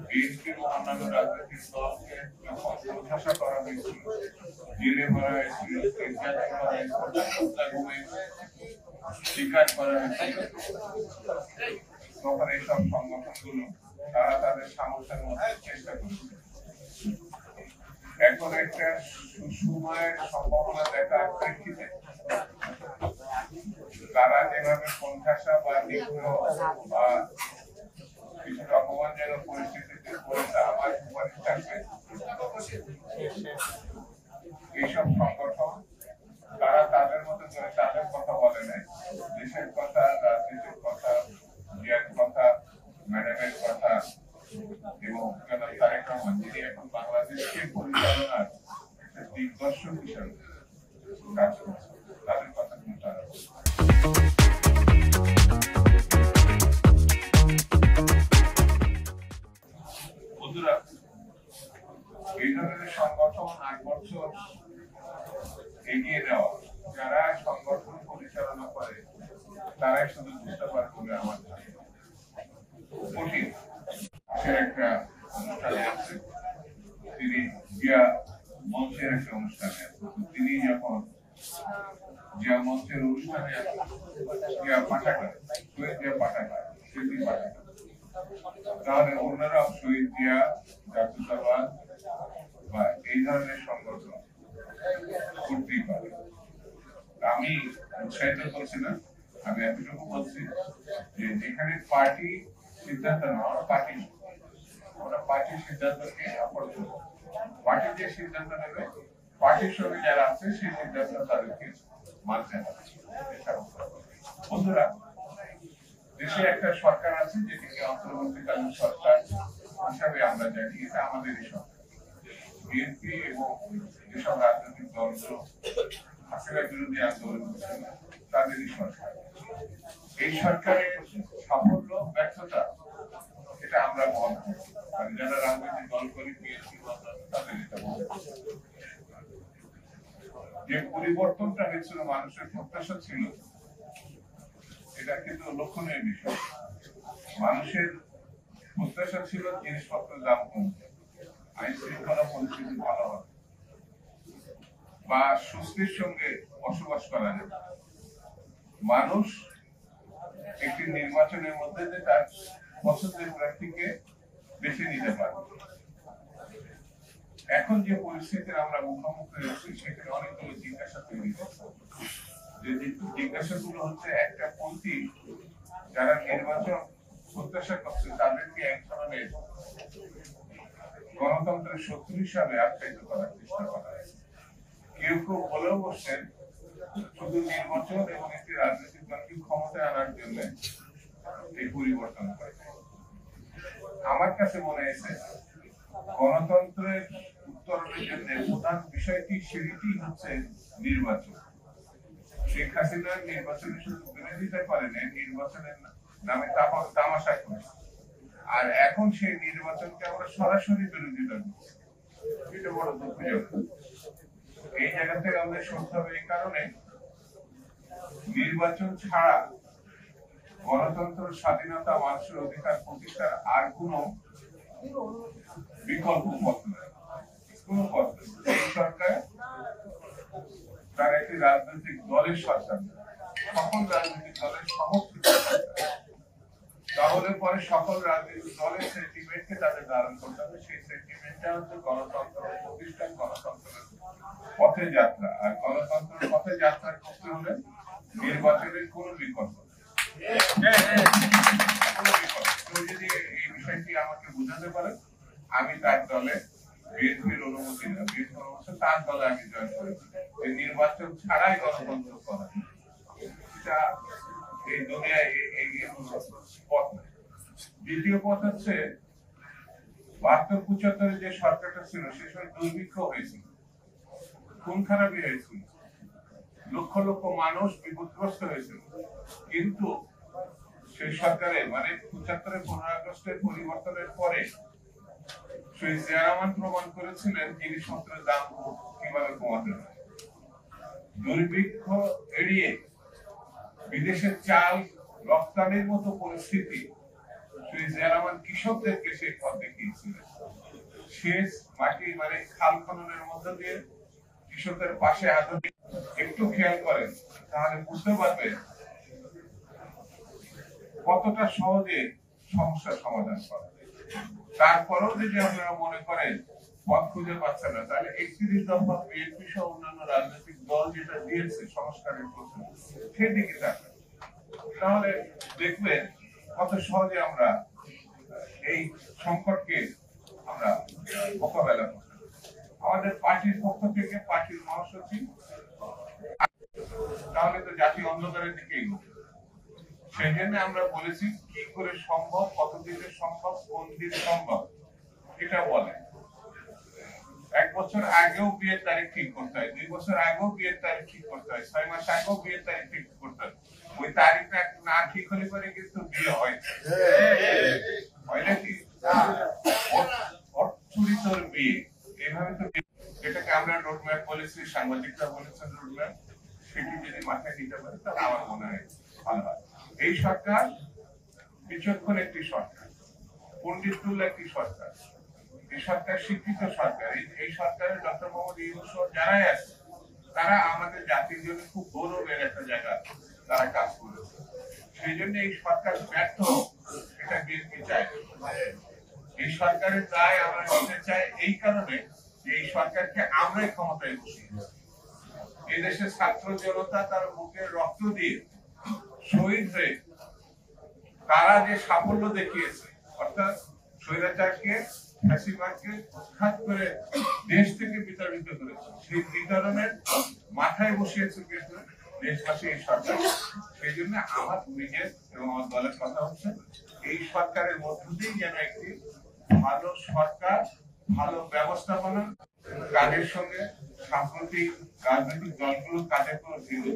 BNP ও অন্যান্য রাজনৈতিক দলকে যখন প্রত্যাশা করা হয়েছিল, জেলে ভরা হয়েছিল, নির্যাতন করা হয়েছিল, স্বীকার করা হয়েছিল, তখন এইসব সংগঠনগুলো তারা তাদের সামর্থ্যের মধ্যে চেষ্টা করেছে। এখন একটা সুসময়ের সম্ভাবনা দেখার প্রেক্ষিতে তারা যেভাবে কোণঠাসা বা নিগ্ন বা কিছুটা অপমানজনক পরিস্থিতিতে পড়েছে, আমার সুপারিশ থাকবে এইসব সংগঠন তারা তাদের মতো করে তাদের কথা বলে নেয়, দেশের কথা, রাজনীতির কথা, জিয়ার কথা, ম্যাডামের কথা এবং তারেক রহমান যিনি এখন বাংলাদেশকে পরিচালনার একটা দিগ্দর্শক হিসাবে কাজ করছে, তাদের কথা কিন্তু তারা বন্ধুরা। এই ধরনের সংগঠন 8 বছর এগিয়ে নেওয়া, যারা সংগঠন পরিচালনা করে তারাই শুধু বুঝতে পারে বলে আমার কঠিন। একটা অনুষ্ঠানে আছে, তিনি জিয়া মঞ্চের একটা অনুষ্ঠানে আছে, তিনি যখন জিয়া মঞ্চের অনুষ্ঠানে জিয়া পাঠাগার, শহীদ জিয়া পাঠাগার, স্মৃতি পাঠাগার, তাহলে অন্যরাও শহীদ জিয়া, জাতীয়তাবাদ বা এই ধরনের সংগঠন করতেই পারে। আমি উৎসাহিত করছি না, আমি এতটুকু বলছি যে যেখানে পার্টি সিদ্ধান্ত নেওয়া, আমরা পার্টির সিদ্ধান্তকে সাপোর্ট করব। পার্টি যে সিদ্ধান্ত নেবে, পার্টির সঙ্গে যারা আছে সেই সিদ্ধান্ত তাদেরকে মানতে হবে। বন্ধুরা, দেশে একটা সরকার আছে যেটিকে অন্তর্বর্তীকালীন সরকার হিসাবে আমরা জানি, এটা আমাদেরই সরকার। বিএনপি এবং যেসব রাজনৈতিক দলগুলো হাসিনা বিরোধী আন্দোলন করছিল তাদেরই সরকার। এই সরকারের সাফল্য ব্যর্থতা এটা আমরা বহন করি, আর যারা রাজনৈতিক দল করি বিএনপি তাদের এটা বহন করি। যে পরিবর্তনটা হয়েছিল, মানুষের প্রত্যাশা ছিল, এটা কিন্তু লক্ষণীয় বিষয়। মানুষের প্রত্যাশা ছিল জিনিসপত্রের দাম কমবে, আইন শৃঙ্খলা পরিস্থিতি ভালো হবে, বা সুস্থির সঙ্গে বসবাস করা যাবে। মানুষ একটি নির্বাচনের মধ্যে যে তার পছন্দের প্রার্থীকে বেছে নিতে পারবে। এখন যে পরিস্থিতির আমরা মুখোমুখি হয়েছি, সেখানে অনেকগুলো জিজ্ঞাসা তৈরি হচ্ছে। যে জিজ্ঞাসাগুলো হচ্ছে, একটা পন্থী যারা নির্বাচন প্রত্যাশা করছে তাদেরকে এক ধরনের গণতন্ত্রের শত্রু হিসাবে আখ্যায়িত করার চেষ্টা করা হয়েছে। কেউ কেউ বলেও বসছেন শুধু নির্বাচন এবং একটি রাজনৈতিক দলকে ক্ষমতায় আনার জন্য এই পরিবর্তন করে। আমার কাছে মনে হয়েছে গণতন্ত্রের উত্তরণের জন্য প্রধান বিষয়টি সিঁড়িটি হচ্ছে নির্বাচন। শেখ হাসিনা নির্বাচনে শুধু বিরোধিতা করেন, নির্বাচনের নামে তামাশা করেছে, আর এখন সেই নির্বাচনকে আমরা সরাসরি বিরোধিতা করছি। এটা বড় দুঃখজনক। এই জায়গা থেকে আমাদের শুনতে হবে, এই কারণে নির্বাচন ছাড়া গণতন্ত্র, স্বাধীনতা, মানুষের অধিকার প্রতিষ্ঠার আর কোন বিকল্প পথ নেই, কোন পথ নেই। এই সরকার তার একটি রাজনৈতিক দলের সরকার, সকল রাজনৈতিক দলের সমর্থিত, তাহলে পরে সকল রাজনৈতিক দলের সেন্টিমেন্টকে তাদের ধারণ করতে হবে। সেই সেন্টিমেন্টটা হচ্ছে গণতন্ত্র প্রতিষ্ঠান, গণতন্ত্রের পথে যাত্রা। আর গণতন্ত্রের পথে যাত্রা করতে হলে নির্বাচনের কোন বিকল্প যদি এই বিষয়টি আমাকে বোঝাতে পারে, আমি তার দলে বিএনপির অনুমতি না, বিএনপির অনুমতি তার দলে আমি জয়েন করেছি। নির্বাচন ছাড়াই গণতন্ত্র করা, এটা এই দুনিয়ায় এগিয়ে পথ নেই। দ্বিতীয় পথ হচ্ছে ৭২-৭৫ যে সরকারটা ছিল, সে সময় দুর্ভিক্ষ হয়েছিল, খুন খারাপি হয়েছিল, লক্ষ লক্ষ মানুষ বিপদগ্রস্ত হয়েছিল, কিন্তু সেই সরকারে মানে ৭৫-এর ১৫ আগস্টের পরিবর্তনের পরে শহীদ জিয়া রহমান প্রমাণ করেছিলেন জিনিসপত্রের দাম কিভাবে কমাতে হয়। দুর্ভিক্ষ এড়িয়ে বিদেশের চাল রপ্তানির মতো পরিস্থিতি জিয়া রহমান কৃষকদেরকে সেই পথ দেখিয়েছিলেন। সেচ মাটি মানে খাল খননের মধ্য দিয়ে কৃষকের পাশে আধুনিক একটু খেয়াল করেন তাহলে বুঝতে পারবেন কতটা সহজে সমস্যার সমাধান করা। তারপরেও যদি আপনারা মনে করেন পথ খুঁজে পাচ্ছেন না, তাহলে 31 দফা বিএনপি সহ অন্যান্য রাজনৈতিক দল যেটা দিয়েছে সংস্কারের প্রশ্ন সেদিকে তাকান, তাহলে দেখবেন কত সহজে আমরা এই সংকটকে আমরা মোকাবেলা করতে। আমাদের পার্টির পক্ষ থেকে পার্টির মহাসচিব তাহলে তো জাতি অন্ধকারের দিকে এগোবে। সেই জন্য আমরা বলেছি কি করে সম্ভব, কতদিনে সম্ভব, কোন দিন সম্ভব এটা বলে। 1 বছর আগেও বিয়ের তারিখ ঠিক করতে হয়, 2 বছর আগেও বিয়ের তারিখ ঠিক করতে হয়, 6 মাস আগেও বিয়ের তারিখ ঠিক করতে হয়। ওই তারিখটা না ঠিক হলে পরে কিন্তু বিয়ে হয় নাকি? চুরি তোর বিয়ে, এইভাবে তো এটাকে আমরা রোডম্যাপ বলেছি, সাংবাদিকরা বলেছেন রোডম্যাপ, সেটি যদি মাথায় নিতে পারে তাহলে আমার মনে হয় ভালো হয়। এই সরকার বিচক্ষণ একটি সরকার, পণ্ডিতুল্য একটি সরকার, এই সরকার শিক্ষিত সরকার। এই সরকারের ডক্টর মোহাম্মদ ইউনূস যারাই আছে তারা আমাদের জাতির জন্য খুব গৌরবের একটা জায়গা তারা কাজ করেছে। সেই জন্য এই সরকার ব্যর্থ এটা বিএনপি চায়। এই সরকারের দায় আমরা নিতে চাই এই কারণে যে এই সরকারকে আমরাই ক্ষমতায় বসিয়েছি। এই দেশের ছাত্র জনতা তার বুকের রক্ত দিয়ে শহীদ হয়ে তারা যে সাফল্য দেখিয়েছে, অর্থাৎ স্বৈরাচারকে ফ্যাসিবাদকে উৎখাত করে দেশ থেকে বিতাড়িত করেছে, সেই বিতরণের মাথায় বসিয়েছে কিন্তু দেশবাসী এই সরকার। সেই জন্য আমার নিজের এবং আমার দলের কথা হচ্ছে এই সরকারের মধ্য দিয়েই যেন একটি ভালো সরকার, ভালো ব্যবস্থাপনা, কাজের সঙ্গে সাম্প্রতিক রাজনৈতিক দলগুলো কাজের কোনো ভিন্ন